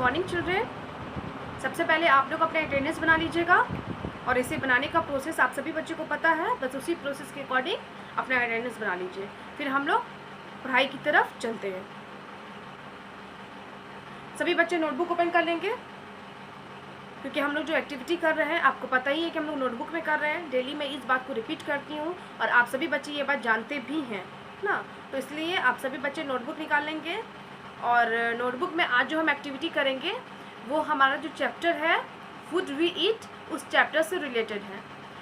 Morning children. सबसे पहले आप लोग अपना अटेंडेंस बना लीजिएगा और इसे बनाने का प्रोसेस आप सभी बच्चों को पता है, बस उसी प्रोसेस के अकॉर्डिंग अपना अटेंडेंस बना लीजिए। फिर हम लोग पढ़ाई की तरफ चलते हैं। सभी बच्चे नोटबुक ओपन कर लेंगे क्योंकि हम लोग जो एक्टिविटी कर रहे हैं आपको पता ही है कि हम लोग नोटबुक में कर रहे हैं। डेली मैं इस बात को रिपीट करती हूँ और आप सभी बच्चे ये बात जानते भी हैं ना, तो इसलिए आप सभी बच्चे नोटबुक निकाल लेंगे। और नोटबुक में आज जो हम एक्टिविटी करेंगे वो हमारा जो चैप्टर है फूड वी ईट उस चैप्टर से रिलेटेड है।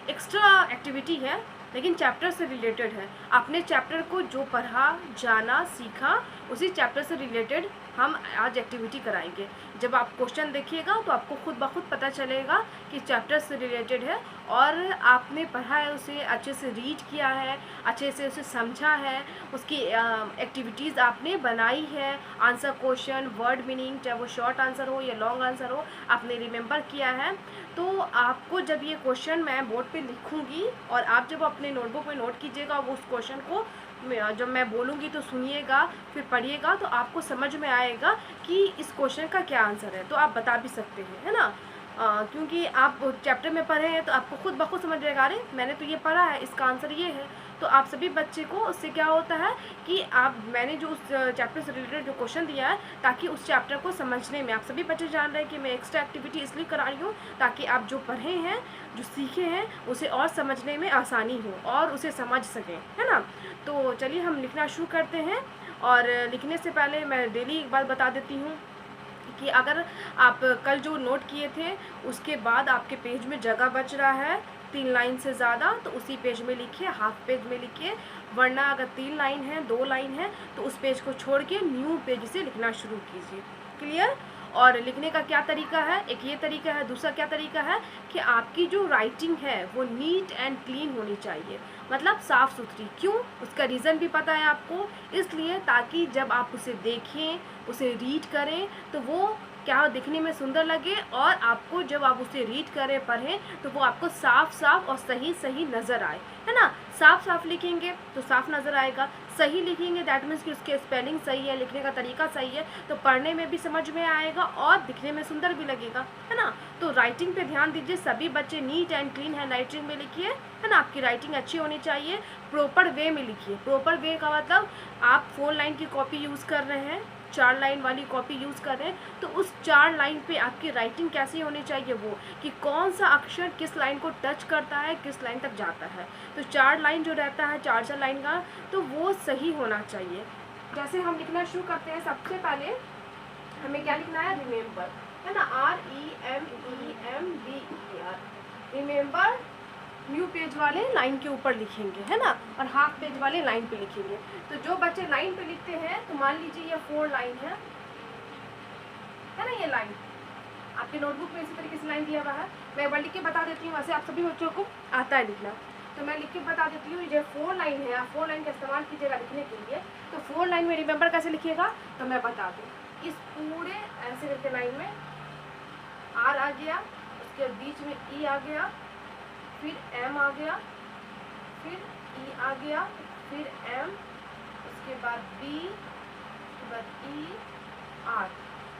एक्स्ट्रा एक्टिविटी है लेकिन चैप्टर से रिलेटेड है। आपने चैप्टर को जो पढ़ा, जाना, सीखा उसी चैप्टर से रिलेटेड हम आज एक्टिविटी कराएंगे। जब आप क्वेश्चन देखिएगा तो आपको खुद ब खुद पता चलेगा कि चैप्टर से रिलेटेड है और आपने पढ़ा है, उसे अच्छे से रीड किया है, अच्छे से उसे समझा है, उसकी एक्टिविटीज़ आपने बनाई है। आंसर क्वेश्चन, वर्ड मीनिंग, चाहे वो शॉर्ट आंसर हो या लॉन्ग आंसर हो, आपने रिमेंबर किया है। तो आपको जब ये क्वेश्चन मैं बोर्ड पे लिखूंगी और आप जब अपने नोटबुक में नोट कीजिएगा वो उस क्वेश्चन को जब मैं बोलूँगी तो सुनिएगा, फिर पढ़िएगा, तो आपको समझ में आएगा कि इस क्वेश्चन का क्या आंसर है। तो आप बता भी सकते हैं, है ना, क्योंकि आप चैप्टर में पढ़े हैं तो आपको खुद ब खुद समझ जाएगा, अरे मैंने तो ये पढ़ा है, इसका आंसर ये है। तो आप सभी बच्चे को उससे क्या होता है कि मैंने जो उस चैप्टर से रिलेटेड जो क्वेश्चन दिया है ताकि उस चैप्टर को समझने में आप सभी बच्चे जान रहे हैं कि मैं एक्स्ट्रा एक्टिविटी इसलिए करा रही हूँ ताकि आप जो पढ़े हैं, जो सीखे हैं, उसे और समझने में आसानी हो और उसे समझ सकें, है ना। तो चलिए हम लिखना शुरू करते हैं। और लिखने से पहले मैं डेली एक बात बता देती हूँ कि अगर आप कल जो नोट किए थे उसके बाद आपके पेज में जगह बच रहा है 3 लाइन से ज़्यादा तो उसी पेज में लिखिए, हाफ पेज में लिखिए। वरना अगर 3 लाइन है, 2 लाइन है तो उस पेज को छोड़ के न्यू पेज से लिखना शुरू कीजिए। क्लियर। और लिखने का क्या तरीका है, एक ये तरीका है, दूसरा क्या तरीका है कि आपकी जो राइटिंग है वो नीट एंड क्लीन होनी चाहिए, मतलब साफ़ सुथरी। क्यों, उसका रीज़न भी पता है आपको, इसलिए ताकि जब आप उसे देखें, उसे रीड करें तो वो क्या दिखने में सुंदर लगे और आपको जब आप उसे रीड करें, पढ़ें तो वो आपको साफ साफ और सही सही नज़र आए, है ना। साफ साफ लिखेंगे तो साफ नज़र आएगा, सही लिखेंगे दैट मीन्स कि उसके स्पेलिंग सही है, लिखने का तरीका सही है, तो पढ़ने में भी समझ में आएगा और दिखने में सुंदर भी लगेगा, है ना। तो राइटिंग पे ध्यान दीजिए, सभी बच्चे neat and clean hand writing में लिखिए, है ना। आपकी राइटिंग अच्छी होनी चाहिए, प्रॉपर वे में लिखिए। प्रॉपर वे का मतलब आप 4 लाइन की कॉपी यूज़ कर रहे हैं, 4 लाइन वाली कॉपी यूज़ कर रहे हैं तो उस 4 लाइन पे आपकी राइटिंग कैसी होनी चाहिए, वो कि कौन सा अक्षर किस लाइन को टच करता है, किस लाइन तक जाता है। तो 4 लाइन जो रहता है, 4 लाइन का, तो वो सही होना चाहिए। जैसे हम लिखना शुरू करते हैं, सबसे पहले हमें क्या लिखना है, रिमेंबर, है ना, REMEMBER, रिमेंबर न्यू पेज वाले लाइन के ऊपर लिखेंगे, है ना, और हाफ पेज वाले लाइन पे लिखेंगे। तो जो बच्चे लाइन पे लिखते हैं तो मान लीजिए ये 4 लाइन है ना, ये लाइन आपके नोटबुक में इसी तरीके से लाइन दिया हुआ है। मैं एक बार लिख के बता देती हूँ, वैसे आप सभी बच्चों को आता है लिखना, तो मैं लिख के बता देती हूँ। ये 4 लाइन है, आप 4 लाइन का इस्तेमाल कीजिएगा लिखने के लिए। तो 4 लाइन में रिमेंबर कैसे लिखिएगा तो मैं बता दूँ। इस पूरे ऐसे करके लाइन में R आ गया, उसके बीच में E आ गया, फिर M आ गया, फिर E आ गया, फिर M, उसके बाद B, उसके बाद E, R।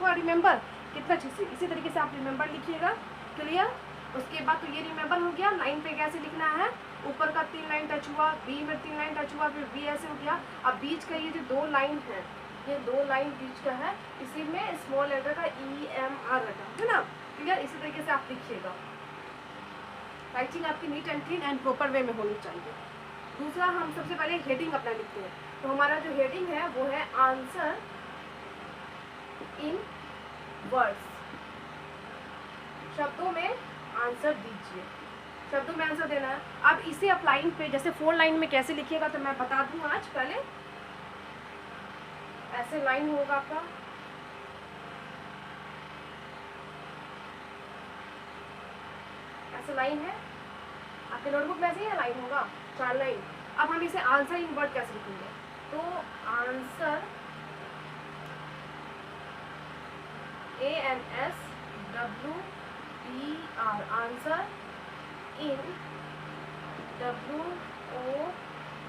हुआ रिमेंबर, कितना अच्छे से इसी तरीके से आप रिमेंबर लिखिएगा। क्लियर। उसके बाद तो ये रिमेंबर हो गया। लाइन पे कैसे लिखना है, ऊपर का 3 लाइन टच हुआ, B में 3 लाइन टच हुआ, फिर B ऐसे हो गया। अब बीच का ये जो 2 लाइन है, ये 2 लाइन बीच का है, इसी में स्मॉल लेटर का EMR रखा है ना। क्लियर। इसी तरीके से आप लिखिएगा। राइटिंग आपकी neat and clean and proper way में होनी चाहिए। दूसरा, हम सबसे पहले हेडिंग अपना लिखते हैं। तो हमारा जो हेडिंग है वो है आंसर इन वर्ड्स, शब्दों में आंसर दीजिए, शब्दों में आंसर देना है। अब इसे आप लाइन पे, जैसे 4 लाइन में कैसे लिखिएगा तो मैं बता दूँ आज। पहले ऐसे लाइन होगा आपका, ऐसे लाइन है आपके नोटबुक में, ऐसे ही लाइन होगा 4 लाइन। अब हम इसे आंसर इन वर्ड कैसे लिखेंगे, तो answer ANSWER, answer in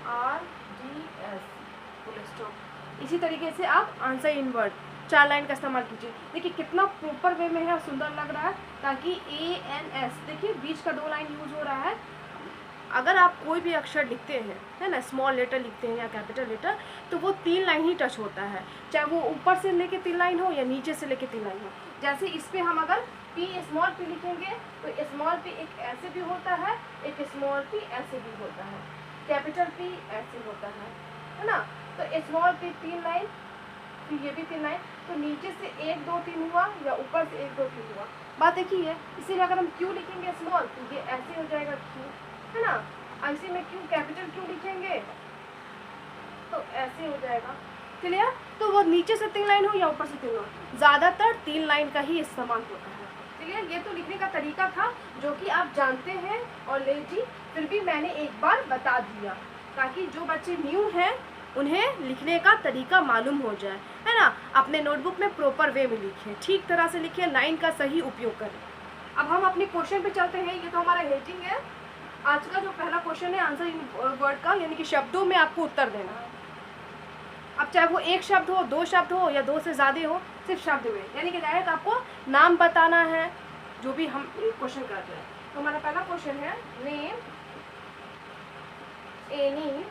WORDS, full stop. इसी तरीके से आप आंसर इन वर्ड 4 लाइन का इस्तेमाल कीजिए। देखिए कितना प्रॉपर वे में है और सुंदर लग रहा है, ताकि ANS देखिए बीच का 2 लाइन यूज हो रहा है। अगर आप कोई भी अक्षर लिखते हैं, है ना, स्मॉल लेटर लिखते हैं या कैपिटल लेटर, तो वो 3 लाइन ही टच होता है, चाहे वो ऊपर से लेके 3 लाइन हो या नीचे से लेके 3 लाइन हो। जैसे इस पर हम अगर P स्मॉल p लिखेंगे तो स्मॉल p एक ऐसे भी होता है, एक स्मॉल p ऐसे भी होता है, कैपिटल P ऐसे होता है ना। तो स्मॉल p 3 लाइन, फिर ये भी 3 लाइन, तो नीचे से 1 2 3 हुआ या ऊपर से 1 2 3 हुआ, बात एक ही है। इसीलिए अगर हम Q लिखेंगे स्मॉल तो ये ऐसे हो जाएगा Q, है ना। ऐसे में Q कैपिटल Q लिखेंगे तो ऐसे हो जाएगा, क्लियर। तो वो नीचे से 3 लाइन हो या ऊपर से 3 हो, ज़्यादातर 3 लाइन का ही इस्तेमाल होता है, क्लियर। ये तो लिखने का तरीका था जो कि आप जानते हैं ऑलरेडी, फिर भी मैंने एक बार बता दिया ताकि जो बच्चे न्यू हैं उन्हें लिखने का तरीका मालूम हो जाए, है ना। अपने नोटबुक में प्रॉपर वे में लिखें, ठीक तरह से लिखें, लाइन का सही उपयोग करें। अब हम अपने क्वेश्चन पे चलते हैं। ये तो हमारा हेडिंग है। आज का जो पहला क्वेश्चन है आंसर इन वर्ड का, यानी कि शब्दों में आपको उत्तर देना है। अब चाहे वो एक शब्द हो, 2 शब्द हो या 2 से ज़्यादा हो, सिर्फ शब्द में, यानी कि डायरेक्ट आपको नाम बताना है जो भी हम क्वेश्चन करते हैं। तो हमारा पहला क्वेश्चन है, name any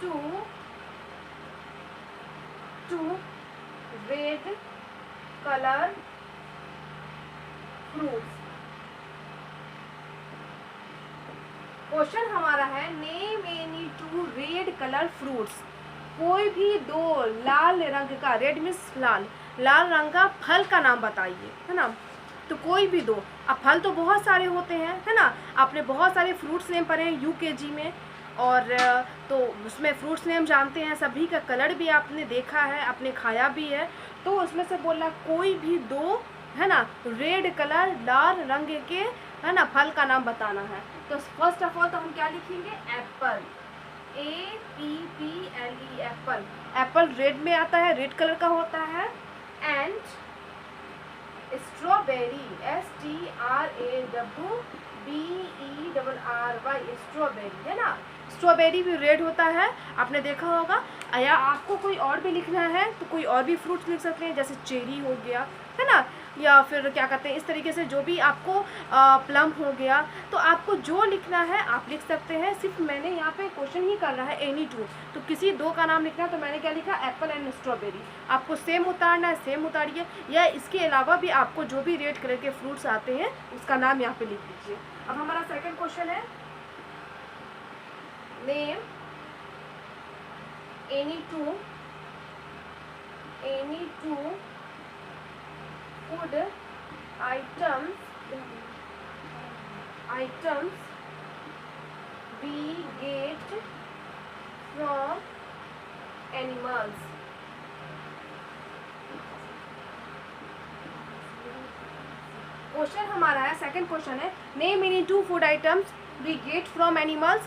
to red colour fruits. Question हमारा है, name any 2 red colour fruits. कोई भी 2 लाल रंग का, रेड मीन्स लाल, लाल रंग का फल का नाम बताइए, है ना। तो कोई भी 2, अब फल तो बहुत सारे होते हैं, है ना। आपने बहुत सारे फ्रूट्स नेम पढ़े हैं UKG में, और तो उसमें फ्रूट्स नेम जानते हैं, सभी का कलर भी आपने देखा है, आपने खाया भी है। तो उसमें से बोला कोई भी 2, है ना, रेड कलर लाल रंग के, है ना, फल का नाम बताना है। तो फर्स्ट ऑफ ऑल तो हम क्या लिखेंगे, Apple, APPLE Apple. Apple red में आता है, रेड कलर का होता है। एंड स्ट्रॉबेरी, STRAWBERRY, स्ट्रॉबेरी, है ना। स्ट्रॉबेरी भी रेड होता है, आपने देखा होगा। या आपको कोई और भी लिखना है तो कोई और भी फ्रूट्स लिख सकते हैं, जैसे चेरी हो गया, है ना, या फिर क्या कहते हैं, इस तरीके से जो भी आपको प्लम हो गया। तो आपको जो लिखना है आप लिख सकते हैं। सिर्फ मैंने यहाँ पे क्वेश्चन ही कर रहा है एनी 2, तो किसी 2 का नाम लिखना है, तो मैंने क्या लिखा, एप्पल एंड स्ट्रॉबेरी। आपको सेम उतारना है, सेम उतारिए, या इसके अलावा भी आपको जो भी रेड कलर के फ्रूट्स आते हैं उसका नाम यहाँ पे लिख दीजिए। अब हमारा सेकेंड क्वेश्चन है, name any two food items we get from animals। Question हमारा है, सेकंड क्वेश्चन है, name any 2 food items we get from animals.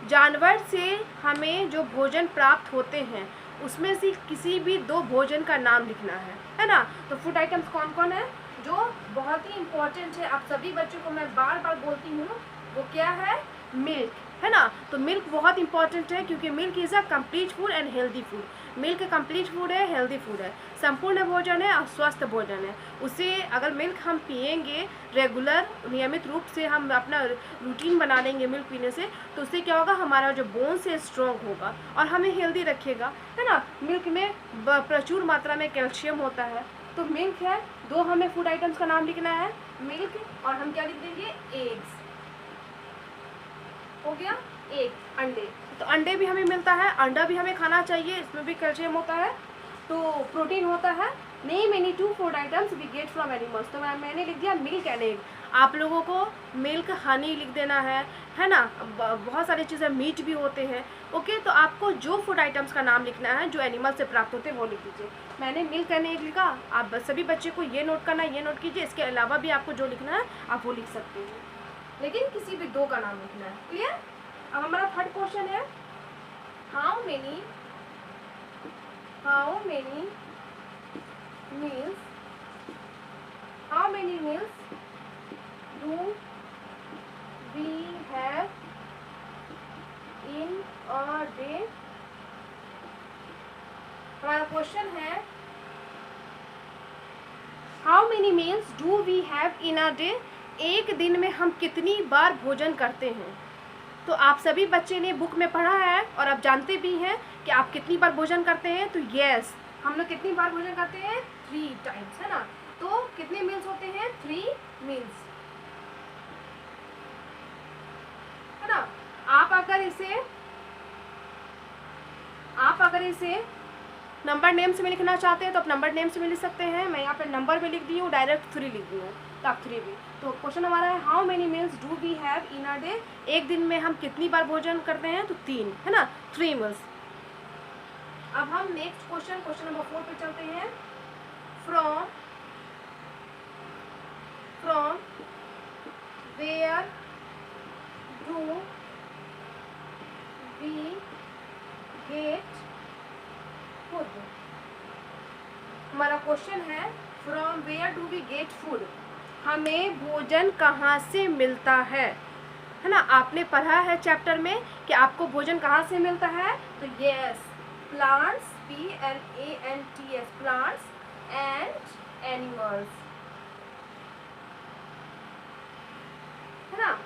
जानवर से हमें जो भोजन प्राप्त होते हैं उसमें से किसी भी 2 भोजन का नाम लिखना है ना। तो फूड आइटम्स कौन कौन है जो बहुत ही इम्पोर्टेंट है, आप सभी बच्चों को मैं बार बार बोलती हूँ, वो क्या है, मिल्क, है ना। तो मिल्क बहुत इंपॉर्टेंट है, क्योंकि milk is a complete food and healthy food. Milk complete food है, हेल्दी फूड है, संपूर्ण भोजन है और स्वस्थ भोजन है। उसे अगर मिल्क हम पिएंगे रेगुलर, नियमित रूप से हम अपना रूटीन बना लेंगे मिल्क पीने से, तो उससे क्या होगा, हमारा जो बोन्स है स्ट्रॉन्ग होगा और हमें हेल्दी रखेगा, है ना। मिल्क में प्रचुर मात्रा में कैल्शियम होता है। तो मिल्क है, 2 हमें फूड आइटम्स का नाम लिखना है, मिल्क, और हम क्या लिख देंगे, एग्स, हो गया, एग, अंडे। तो अंडे भी हमें मिलता है, अंडा भी हमें खाना चाहिए, इसमें भी कैल्शियम होता है, तो प्रोटीन होता है। Name any 2 food items we get from animals, तो मैंने लिख दिया मिल्क एंड एग। आप लोगों को मिल्क, हनी लिख देना है ना। बहुत सारी चीज़ें, मीट भी होते हैं, ओके। तो आपको जो फूड आइटम्स का नाम लिखना है जो एनिमल से प्राप्त होते हैं वो लिख दीजिए। मैंने मिल्क एंड एग लिखा, आप सभी बच्चे को ये नोट करना है, ये नोट कीजिए। इसके अलावा भी आपको जो लिखना है आप वो लिख सकते हैं, लेकिन किसी भी 2 का नाम लिखना है, क्लियर। अब हमारा थर्ड क्वेश्चन है, how many meals do we have in a day। हमारा क्वेश्चन है, how many meals do we have in a day, एक दिन में हम कितनी बार भोजन करते हैं। तो आप सभी बच्चे ने बुक में पढ़ा है और आप जानते भी हैं कि आप कितनी बार भोजन करते हैं। तो यस, हम लोग कितनी बार भोजन करते हैं, 3 टाइम्स, है ना। तो कितने मील्स होते हैं, 3 मील्स, है ना। आप अगर इसे नंबर नेम से में लिखना चाहते हैं तो आप नंबर नेम से में लिख सकते हैं। मैं यहाँ पे नंबर में लिख दी हूँ, डायरेक्ट 3 लिख दी हूँ, तो आप 3 भी। तो क्वेश्चन हमारा है how many meals do we have in a day, एक दिन में हम कितनी बार भोजन करते हैं, तो 3, है ना, 3 मील्स। अब हम नेक्स्ट क्वेश्चन नंबर 4 पे चलते हैं। From where do we get food. हमारा क्वेश्चन है from where do we get food, हमें भोजन कहाँ से मिलता है ना। आपने पढ़ा है चैप्टर में कि आपको भोजन कहाँ से मिलता है, तो yes, plants, PLANTS, plants and animals, है ना।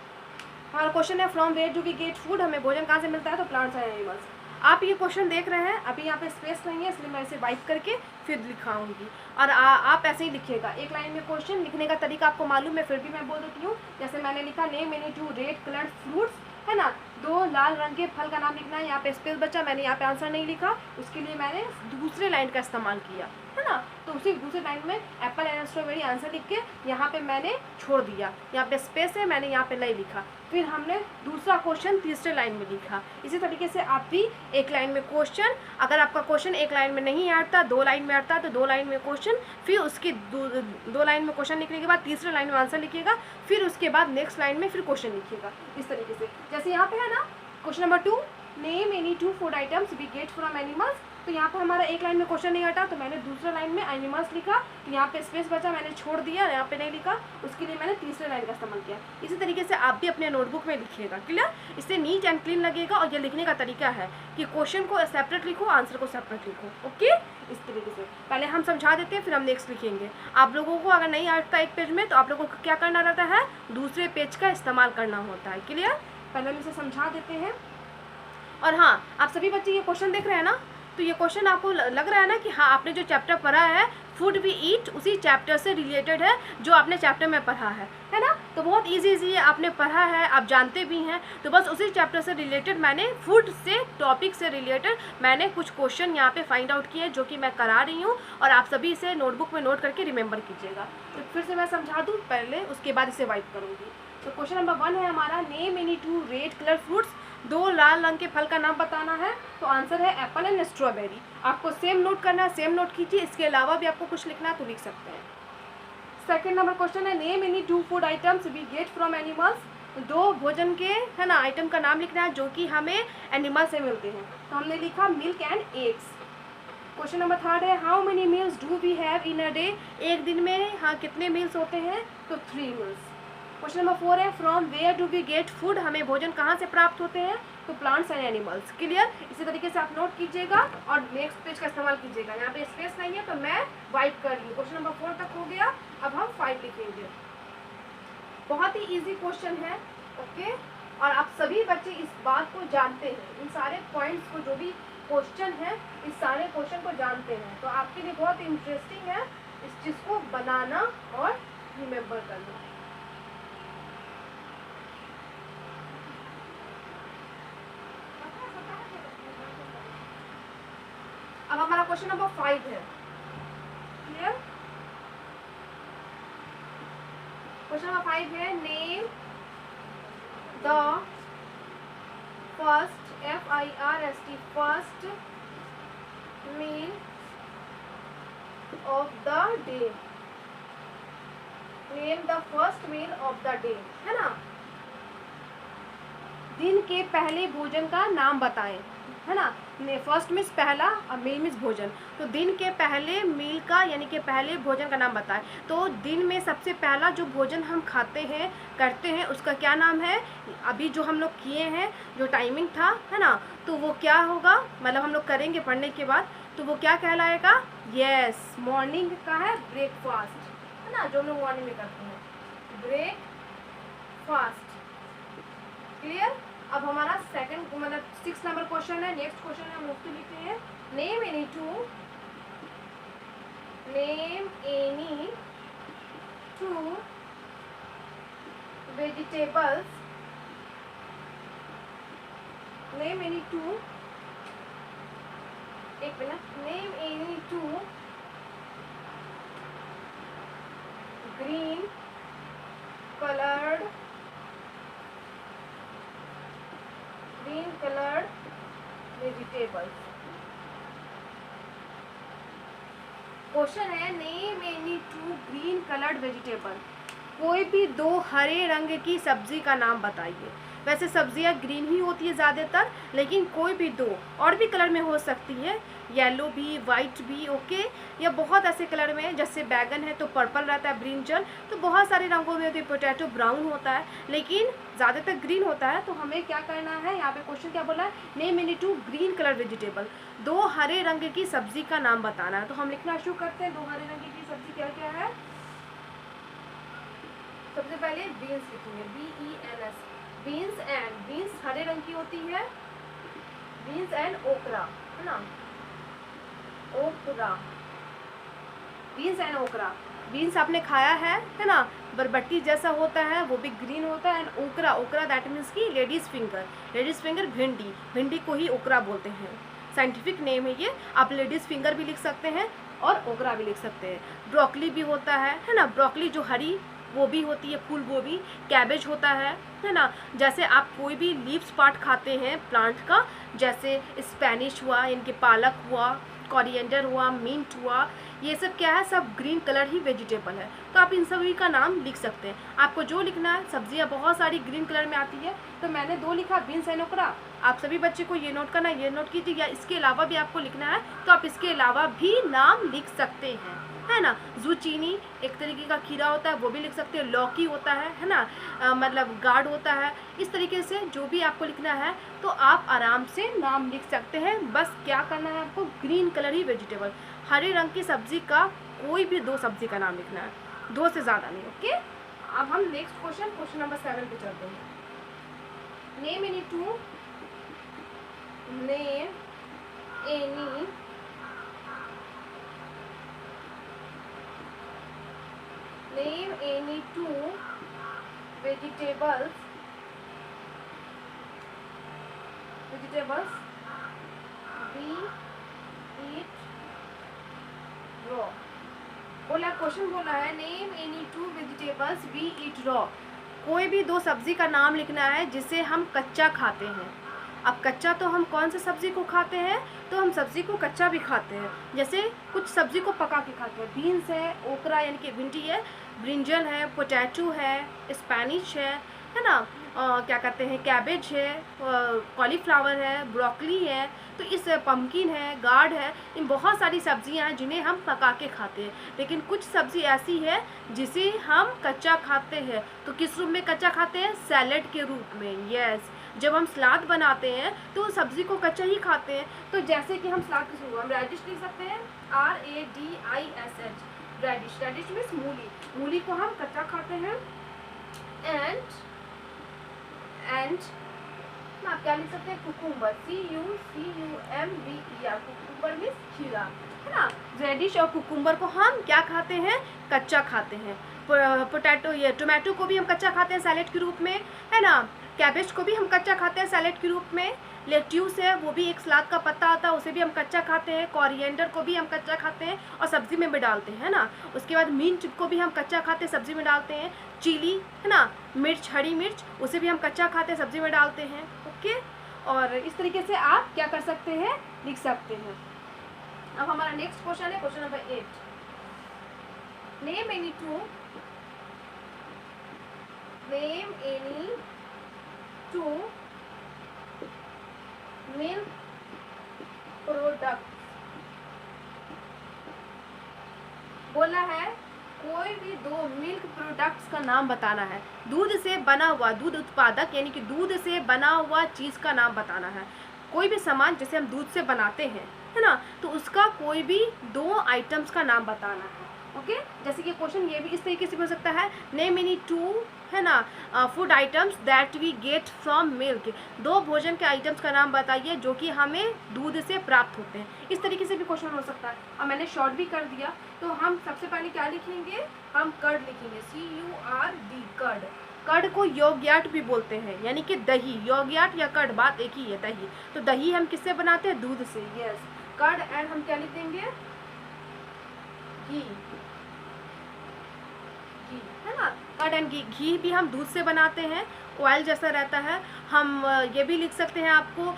हमारा क्वेश्चन है from where do we get food, हमें भोजन कहाँ से मिलता है, तो प्लांट्स एंड एनिमल्स। आप ये क्वेश्चन देख रहे हैं, अभी यहाँ पे स्पेस नहीं है इसलिए मैं इसे वाइप करके फिर लिखाऊंगी, और आप ऐसे ही लिखिएगा। एक लाइन में क्वेश्चन लिखने का तरीका आपको मालूम है, फिर भी मैं बोल देती हूँ। जैसे मैंने लिखा name any 2 red coloured fruits, है ना, 2 लाल रंग के फल का नाम लिखना है। यहाँ पे स्पेस बचा, मैंने यहाँ पे आंसर नहीं लिखा, उसके लिए मैंने दूसरे लाइन का इस्तेमाल किया, है ना। तो उसी दूसरे लाइन में एप्पल एंड स्ट्रॉबेरी आंसर लिख के यहाँ पे मैंने छोड़ दिया, यहाँ पे स्पेस है, मैंने यहाँ पे नहीं लिखा। फिर हमने दूसरा क्वेश्चन तीसरे लाइन में लिखा। इसी तरीके से आप भी एक लाइन में क्वेश्चन, अगर आपका क्वेश्चन एक लाइन में नहीं आता, 2 लाइन में आता, तो 2 लाइन में क्वेश्चन, फिर उसकी 2 लाइन में क्वेश्चन लिखने के बाद तीसरे लाइन में आंसर लिखिएगा, फिर उसके बाद नेक्स्ट लाइन में फिर क्वेश्चन लिखिएगा, इस तरीके से। जैसे यहाँ पे है ना, question number 2, name any 2 food items we get from animals. तो यहाँ पर हमारा एक लाइन में क्वेश्चन नहीं हटा, तो मैंने दूसरे लाइन में एनिमल्स लिखा, तो यहाँ पे स्पेस बचा, मैंने छोड़ दिया, यहाँ पे नहीं लिखा, उसके लिए मैंने तीसरे लाइन का इस्तेमाल किया। इसी तरीके से आप भी अपने नोटबुक में लिखिएगा, क्लियर। इससे नीट एंड क्लीन लगेगा, और ये लिखने का तरीका है कि क्वेश्चन को सेपरेट लिखो, आंसर को सेपरेट लिखो, ओके। इस तरीके से पहले हम समझा देते हैं, फिर हम नेक्स्ट लिखेंगे। आप लोगों को अगर नहीं आता एक पेज में, तो आप लोगों को क्या करना रहता है, दूसरे पेज का इस्तेमाल करना होता है, क्लियर। पहले हम इसे समझा देते हैं। और हाँ, आप सभी बच्चे ये क्वेश्चन देख रहे हैं ना, तो ये क्वेश्चन आपको लग रहा है ना कि हाँ, आपने जो चैप्टर पढ़ा है फूड वी ईट, उसी चैप्टर से रिलेटेड है जो आपने चैप्टर में पढ़ा है ना। तो बहुत इजी है, आपने पढ़ा है, आप जानते भी हैं। तो बस उसी चैप्टर से रिलेटेड मैंने फूड से टॉपिक से रिलेटेड मैंने कुछ क्वेश्चन यहाँ पे फाइंड आउट किए, जो कि मैं करा रही हूँ, और आप सभी इसे नोटबुक में नोट करके रिमेंबर कीजिएगा। तो फिर से मैं समझा दूँ पहले, उसके बाद इसे वाइप करूँगी। तो क्वेश्चन नंबर 1 है हमारा, name any 2 red colour fruits, 2 लाल रंग के फल का नाम बताना है। तो आंसर है एप्पल एंड स्ट्रॉबेरी। आपको सेम नोट करना है, सेम नोट कीजिए, इसके अलावा भी आपको कुछ लिखना है तो लिख सकते हैं। सेकंड नंबर क्वेश्चन है, name any 2 food items we get from animals, 2 भोजन के, है ना, आइटम का नाम लिखना है जो कि हमें एनिमल से मिलते हैं। तो हमने लिखा milk and eggs. Question number 3 है, how many meals do we have in a day, एक दिन में हाँ कितने मील्स होते हैं, तो 3 मील्स। क्वेश्चन नंबर 4 है, from where do we get food, हमें भोजन कहाँ से प्राप्त होते हैं, तो प्लांट्स एंड एनिमल्स, क्लियर। इसी तरीके से आप नोट कीजिएगा और नेक्स्ट पेज का इस्तेमाल कीजिएगा। यहाँ पे स्पेस नहीं है तो मैं वाइप कर लूँ। क्वेश्चन नंबर 4 तक हो गया, अब हम 5 लिखेंगे। बहुत ही ईजी क्वेश्चन है, ओके। और आप सभी बच्चे इस बात को जानते हैं, इन सारे पॉइंट्स को, जो भी क्वेश्चन है, इस सारे क्वेश्चन को जानते हैं। तो आपके लिए बहुत इंटरेस्टिंग है इस चीज़ को बनाना और रिमेम्बर करना। अब हमारा क्वेश्चन नंबर 5 है, क्लियर। क्वेश्चन नंबर 5 है, name the first FIRST first meal of the day, name the first meal of the day, है ना। दिन के पहले भोजन का नाम बताएं, है ना। फर्स्ट मीन्स पहला और मील मीन्स भोजन। तो दिन के पहले मील का यानी कि पहले भोजन का नाम बताएं। तो दिन में सबसे पहला जो भोजन हम खाते हैं, करते हैं, उसका क्या नाम है। अभी जो हम लोग किए हैं, जो टाइमिंग था, है ना, तो वो क्या होगा, मतलब हम लोग करेंगे पढ़ने के बाद, तो वो क्या कहलाएगा, यस, मॉर्निंग का है ब्रेकफास्ट, है ना, जो हम लोग मॉर्निंग में करते हैं, ब्रेकफास्ट। क्लियर। अब हमारा सेकंड मतलब 6 नंबर क्वेश्चन है। नेक्स्ट क्वेश्चन है, हम उसको लिखते हैं, name any two vegetables, name any two, एक minute, name any two green coloured vegetables. Question है, name any two green coloured vegetable, कोई भी 2 हरे रंग की सब्जी का नाम बताइए। वैसे सब्जियां ग्रीन ही होती है ज़्यादातर, लेकिन कोई भी 2 और भी कलर में हो सकती है, येलो भी, वाइट भी, ओके, या बहुत ऐसे कलर में, जैसे बैगन है तो पर्पल रहता है, ब्रिंजल, तो बहुत सारे रंगों में होती है, पोटैटो ब्राउन होता है, लेकिन ज़्यादातर ग्रीन होता है। तो हमें क्या करना है, यहाँ पे क्वेश्चन क्या बोला है, name any two green colour vegetable, 2 हरे रंग की सब्जी का नाम बताना है। तो हम लिखना शुरू करते हैं, 2 हरे रंग की सब्जी क्या क्या है। सबसे पहले बीन्स लिखेंगे, BENS, बीन्स हरे रंग की होती है, बीन्स एंड ओकरा, है ना, ओकरा, बीन्स एंड ओकरा। बीन्स आपने खाया है ना, बरबट्टी जैसा होता है, वो भी ग्रीन होता है। एंड ओकरा दैट मीन्स की लेडीज फिंगर, भिंडी को ही ओकरा बोलते हैं, साइंटिफिक नेम है ये। आप लेडीज फिंगर भी लिख सकते हैं और ओकरा भी लिख सकते हैं। ब्रोकली भी होता है ना, ब्रोकली जो हरी वो भी होती है, फूल गोभी, कैबेज होता है ना। जैसे आप कोई भी लीव्स पार्ट खाते हैं प्लांट का, जैसे स्पेनिश हुआ, इनके पालक हुआ, कोरिएंडर हुआ, मिंट हुआ, ये सब क्या है, सब ग्रीन कलर ही वेजिटेबल है। तो आप इन सभी का नाम लिख सकते हैं। आपको जो लिखना है, सब्जियां बहुत सारी ग्रीन कलर में आती है, तो मैंने 2 लिखा, बीन्स एंड ओकरा। आप सभी बच्चे को ये नोट करना है, ये नोट कीजिए, या इसके अलावा भी आपको लिखना है तो आप इसके अलावा भी नाम लिख सकते हैं, है ना। जुचीनी एक तरीके का खीरा होता है, वो भी लिख सकते हैं। लौकी होता है ना, मतलब गार्ड होता है। इस तरीके से जो भी आपको लिखना है तो आप आराम से नाम लिख सकते हैं। बस क्या करना है आपको, ग्रीन कलर ही वेजिटेबल, हरे रंग की सब्जी का कोई भी 2 सब्जी का नाम लिखना है, 2 से ज़्यादा नहीं, ओके। अब हम नेक्स्ट क्वेश्चन नंबर 7 पे चलते हैं। Name any two vegetables we eat raw। बोला, क्वेश्चन बोला है, name any two vegetables we eat raw, कोई भी 2 सब्जी का नाम लिखना है जिसे हम कच्चा खाते हैं। अब कच्चा तो हम कौन सी सब्जी को खाते हैं, तो हम सब्जी को कच्चा भी खाते हैं। जैसे कुछ सब्जी को पका के खाते हैं, बीन्स है, ओकरा यानी कि भिंडी है, ब्रिंजल है, पोटैटो है, स्पेनिश है ना, क्या कहते हैं, कैबेज है, कॉलीफ्लावर है, ब्रोकली है, तो इस पम्पकिन है, गार्ड है, इन बहुत सारी सब्जियां हैं जिन्हें हम पका के खाते हैं। लेकिन कुछ सब्जी ऐसी है जिसे हम कच्चा खाते हैं। तो किस रूप में कच्चा खाते हैं, सैलेड के रूप में, यस। जब हम सलाद बनाते हैं तो सब्जी को कच्चा ही खाते हैं। तो जैसे कि हम सलाद के शुरू हम रेडिश लिख सकते हैं, RADISH, रेडिश मीन्स मूली को हम कच्चा खाते हैं। एंड आप क्या लिख सकते हैं, कुकुम्बर, CUCUMBER, कुकुम्बर मीन्स खीरा, है ना। रेडिश और कुकुम्बर को हम क्या खाते हैं, कच्चा खाते हैं। पोटैटो, ये टोमेटो को भी हम कच्चा खाते हैं सैलेड के रूप में, है ना। कैबेज को भी हम कच्चा खाते हैं सैलेड के रूप में। लेट्यूस है, वो भी एक सलाद का पत्ता आता है, उसे भी हम कच्चा खाते हैं। कोरिएंडर को भी हम कच्चा खाते हैं और सब्जी में भी डालते हैं, है ना। उसके बाद मिंट को भी हम कच्चा खाते हैं, सब्जी में डालते हैं। चिली, है ना, मिर्च, हरी मिर्च, उसे भी हम कच्चा खाते हैं, सब्जी में डालते हैं, ओके। और इस तरीके से आप क्या कर सकते हैं, लिख सकते हैं। अब हमारा नेक्स्ट क्वेश्चन है, question number 8, name any to milk product. बोला है कोई भी 2 मिल्क प्रोडक्ट्स का नाम बताना है। दूध से बना हुआ, दूध उत्पादक यानी कि दूध से बना हुआ चीज़ का नाम बताना है। कोई भी सामान जैसे हम दूध से बनाते हैं, है ना, तो उसका कोई भी 2 आइटम्स का नाम बताना है। ओके जैसे कि क्वेश्चन ये भी इस तरीके से हो सकता है, नेम एनी टू, है ना, food items that we get from milk, 2 भोजन के आइटम्स का नाम बताइए जो कि हमें दूध से प्राप्त होते हैं। इस तरीके से भी क्वेश्चन हो सकता है। अब मैंने शॉर्ट भी कर दिया, तो हम सबसे पहले क्या लिखेंगे, हम कर्ड लिखेंगे, CURD, कर्ड। कर्ड को योगर्ट भी बोलते हैं, यानी कि दही, योगर्ट या कर्ड बात एक ही है, दही। तो दही हम किससे बनाते हैं, दूध से, यस। कर्ड एंड हम क्या लिख देंगे, घी, घी, है ना, कर्ड एंड घी। घी भी हम दूध से बनाते हैं, ऑयल जैसा रहता है। हम ये भी लिख सकते हैं आपको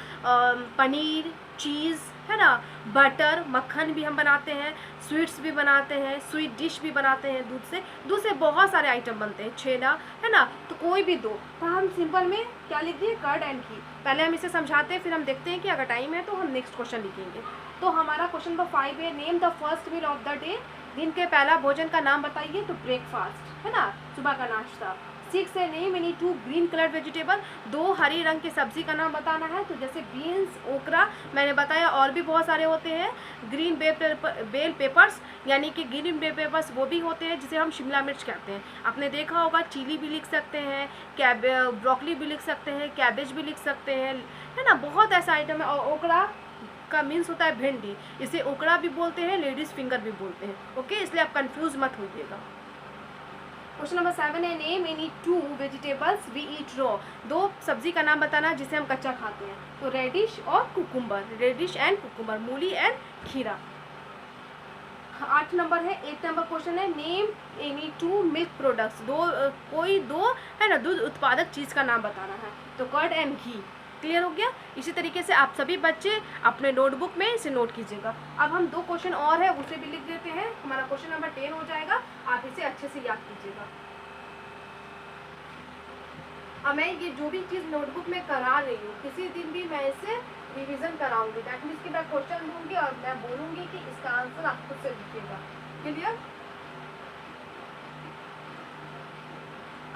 पनीर, चीज़, है ना, बटर, मक्खन भी हम बनाते हैं, स्वीट्स भी बनाते हैं, स्वीट डिश भी बनाते हैं दूध से। दूध से बहुत सारे आइटम बनते हैं, छेना, है ना, तो कोई भी दो। तो हम सिंपल में क्या लिख दिए, कर्ड एंड घी। पहले हम इसे समझाते हैं, फिर हम देखते हैं कि अगर टाइम है तो हम नेक्स्ट क्वेश्चन लिखेंगे। तो हमारा क्वेश्चन नंबर 5 है, name the first meal of the day, दिन के पहला भोजन का नाम बताइए। तो ब्रेकफास्ट, है ना, सुबह का नाश्ता। 6 है, name any 2 green coloured vegetable, 2 हरी रंग की सब्जी का नाम बताना है। तो जैसे बीन्स, ओकरा, मैंने बताया और भी बहुत सारे होते हैं। ग्रीन बेल पेपर्स, यानी कि ग्रीन बेल पेपर्स वो भी होते हैं जिसे हम शिमला मिर्च कहते हैं। आपने देखा होगा, चिली भी लिख सकते हैं, ब्रोकली भी लिख सकते हैं, कैबेज भी लिख सकते हैं, है ना, बहुत ऐसा आइटम है। और ओकरा का मीन्स होता है भिंडी, इसे ओकरा भी बोलते हैं, लेडीज़ फिंगर भी बोलते हैं। ओके, इसलिए आप कंफ्यूज मत होइएगा। क्वेश्चन नंबर 7 है, name any 2 vegetables we eat raw, 2 सब्जी का नाम बताना जिसे हम कच्चा खाते हैं। तो रेडिश और कुकुम्बर, रेडिश एंड कुकुम्बर, मूली एंड खीरा। 8 नंबर है, 8 नंबर क्वेश्चन है, नेम एनी 2 मिल्क प्रोडक्ट्स, कोई दो, है ना, दूध उत्पादक चीज़ का नाम बताना है। तो कर्ड एंड घी। क्लियर हो गया। इसी तरीके से आप सभी बच्चे अपने नोटबुक में इसे नोट कीजिएगा। अब हम 2 क्वेश्चन और है उसे भी लिख देते हैं, हमारा क्वेश्चन नंबर 10 हो जाएगा। आप इसे अच्छे से याद कीजिएगा। अब मैं ये जो भी चीज़ नोटबुक में करा रही हूँ, किसी दिन भी मैं इसे रिवीजन कराऊंगी। दैट मीन्स कि मैं क्वेश्चन दूंगी और मैं बोलूंगी कि इसका आंसर आप खुद से लिखिएगा। क्लियर।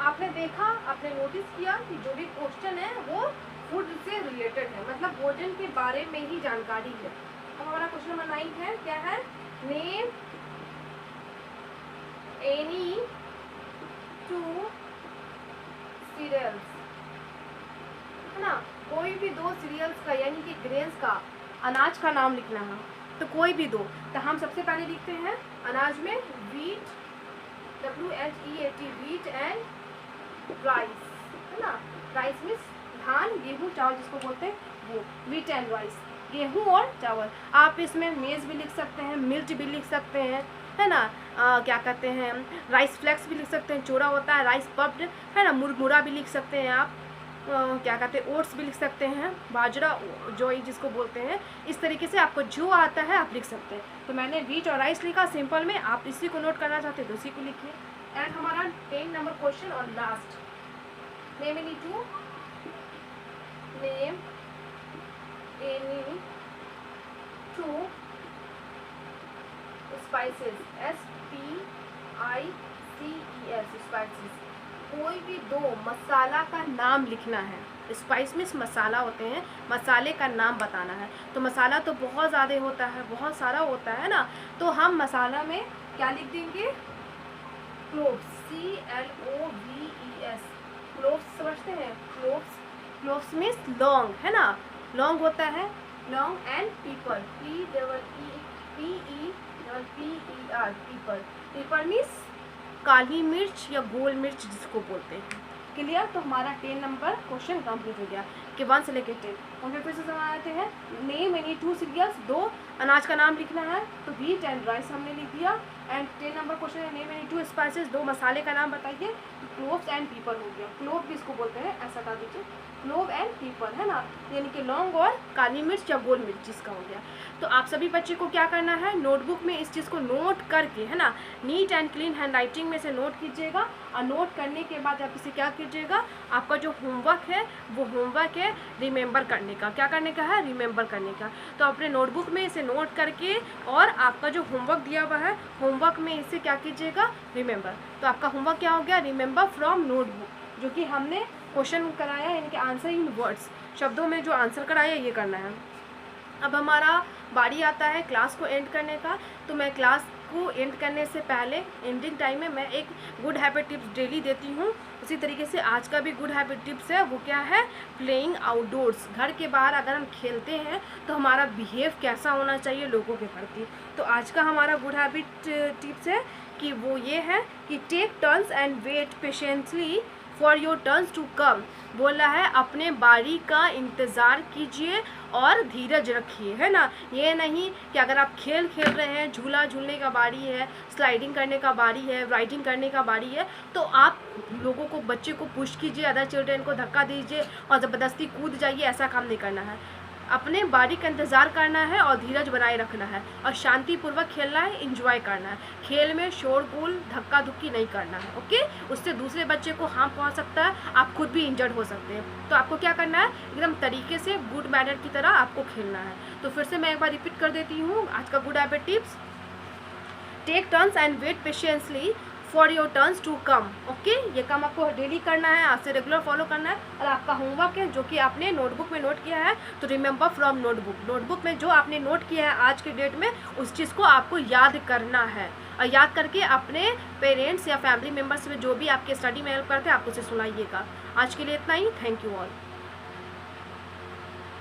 आपने देखा, आपने नोटिस किया कि जो भी क्वेश्चन है वो फूड से रिलेटेड है, मतलब भोजन के बारे में ही जानकारी है। अब हमारा क्वेश्चन नंबर 9 है, क्या है, नेम एनी 2 सीरियल्स, है ना, कोई भी 2 सीरियल्स का, यानी कि ग्रेन्स का, अनाज का नाम लिखना है। तो कोई भी 2, तो हम सबसे पहले लिखते हैं अनाज में wheat, WHEAT, wheat and rice, है ना, राइस मीन्स धान, गेहूँ, चावल जिसको बोलते हैं वो, वीट एंड राइस, गेहूँ और चावल। आप इसमें मेज़ भी लिख सकते हैं, मिल्ट भी लिख सकते हैं, है ना, क्या कहते हैं, राइस फ्लेक्स भी लिख सकते हैं, चूड़ा होता है, राइस पफ्ड, है ना, मुरमुरा भी लिख सकते हैं आप, क्या कहते हैं, ओट्स भी लिख सकते हैं, बाजरा जोई जिसको बोलते हैं। इस तरीके से आपको जो आता है आप लिख सकते हैं। तो मैंने वीट और राइस लिखा सिंपल में, आप इसी को नोट करना चाहते हैं तो इसी को लिखिए। एंड हमारा 10 नंबर क्वेश्चन और last, name any 2, name any 2 spices, SPICES, spices, कोई भी 2 मसाला का नाम लिखना है। स्पाइस मीन्स मसाला होते हैं, मसाले का नाम बताना है। तो मसाला तो बहुत ज़्यादा होता है, बहुत सारा होता है ना, तो हम मसाला में क्या लिख देंगे, क्लोव्स, CLOVES, क्लोव्स समझते हैं, क्लोव्स, क्लोव्स मीन्स लौंग, है ना, लौंग होता है, लौंग एंड पीपर, PEPPER, पीपर, पीपर मीन्स काली मिर्च या गोल मिर्च जिसको बोलते हैं। क्लियर। तो हमारा 10 नंबर क्वेश्चन कंप्लीट हो गया कि 1 से लेकर 10। हम फिर से समझाते हैं, नेम एनी 2 सीरियल्स, 2 अनाज का नाम लिखना है। तो वीट एंड राइस हमने लिख दिया। एंड 10 नंबर क्वेश्चन है, नेम एनी 2 स्पाइसेस, 2 मसाले का नाम बताइए। क्लोव्स एंड पीपर हो गया, क्लोव भी इसको बोलते हैं, ऐसा कर दीजिए, क्लोव एंड पीपर, है ना, यानी कि लौंग और काली मिर्च या गोल मिर्च जिसका हो गया। तो आप सभी बच्चे को क्या करना है, नोटबुक में इस चीज़ को नोट करके, है ना, neat and clean hand writing में से नोट कीजिएगा। और नोट करने के बाद आप इसे क्या कीजिएगा, आपका जो होमवर्क है वो होमवर्क है रिमेंबर करने का। क्या करने का है, रिमेंबर करने का। तो अपने नोटबुक में इसे नोट करके और आपका जो होमवर्क दिया हुआ है, होमवर्क में इसे क्या कीजिएगा, रिमेंबर। तो आपका होमवर्क क्या हो गया, रिमेंबर फ्रॉम नोटबुक, जो कि हमने क्वेश्चन कराया है, इनके आंसर इन वर्ड्स, शब्दों में जो आंसर कराया ये करना है। अब हमारा बारी आता है क्लास को एंड करने का। तो मैं क्लास को एंड करने से पहले एंडिंग टाइम में मैं एक गुड हैबिट टिप्स डेली देती हूँ। उसी तरीके से आज का भी गुड हैबिट टिप्स है, वो क्या है, प्लेइंग आउटडोर्स। घर के बाहर अगर हम खेलते हैं तो हमारा बिहेव कैसा होना चाहिए लोगों के प्रति। तो आज का हमारा गुड हैबिट टिप्स है कि वो ये है कि take turns and wait patiently for your turns to come. बोला है अपने बारी का इंतज़ार कीजिए और धीरज रखिए, है ना। ये नहीं कि अगर आप खेल खेल रहे हैं, झूला झूलने का बारी है, स्लाइडिंग करने का बारी है, राइडिंग करने का बारी है, तो आप लोगों को, बच्चे को पुश कीजिए, अदर चिल्ड्रेन को धक्का दीजिए और ज़बरदस्ती कूद जाइए, ऐसा काम नहीं करना है। अपने बारी का इंतज़ार करना है और धीरज बनाए रखना है और शांतिपूर्वक खेलना है, इंजॉय करना है। खेल में शोरगुल, धक्का धुक्की नहीं करना है, ओके। उससे दूसरे बच्चे को हार्म पहुंच सकता है, आप खुद भी इंजर्ड हो सकते हैं। तो आपको क्या करना है, एकदम तरीके से गुड मैनर की तरह आपको खेलना है। तो फिर से मैं एक बार रिपीट कर देती हूँ आज का good habit tips. Take turns and wait patiently for your turns to come, okay. ये काम आपको डेली करना है, आपसे रेगुलर फॉलो करना है। और आपका होमवर्क है जो कि आपने नोटबुक में नोट किया है, तो रिमेंबर फ्रॉम नोटबुक में जो आपने नोट किया है आज के डेट में, उस चीज़ को आपको याद करना है और याद करके अपने पेरेंट्स या फैमिली मेम्बर्स में जो भी आपके स्टडी में हेल्प करते हैं आप उसे सुनाइएगा। आज के लिए इतना ही, थैंक यू ऑल।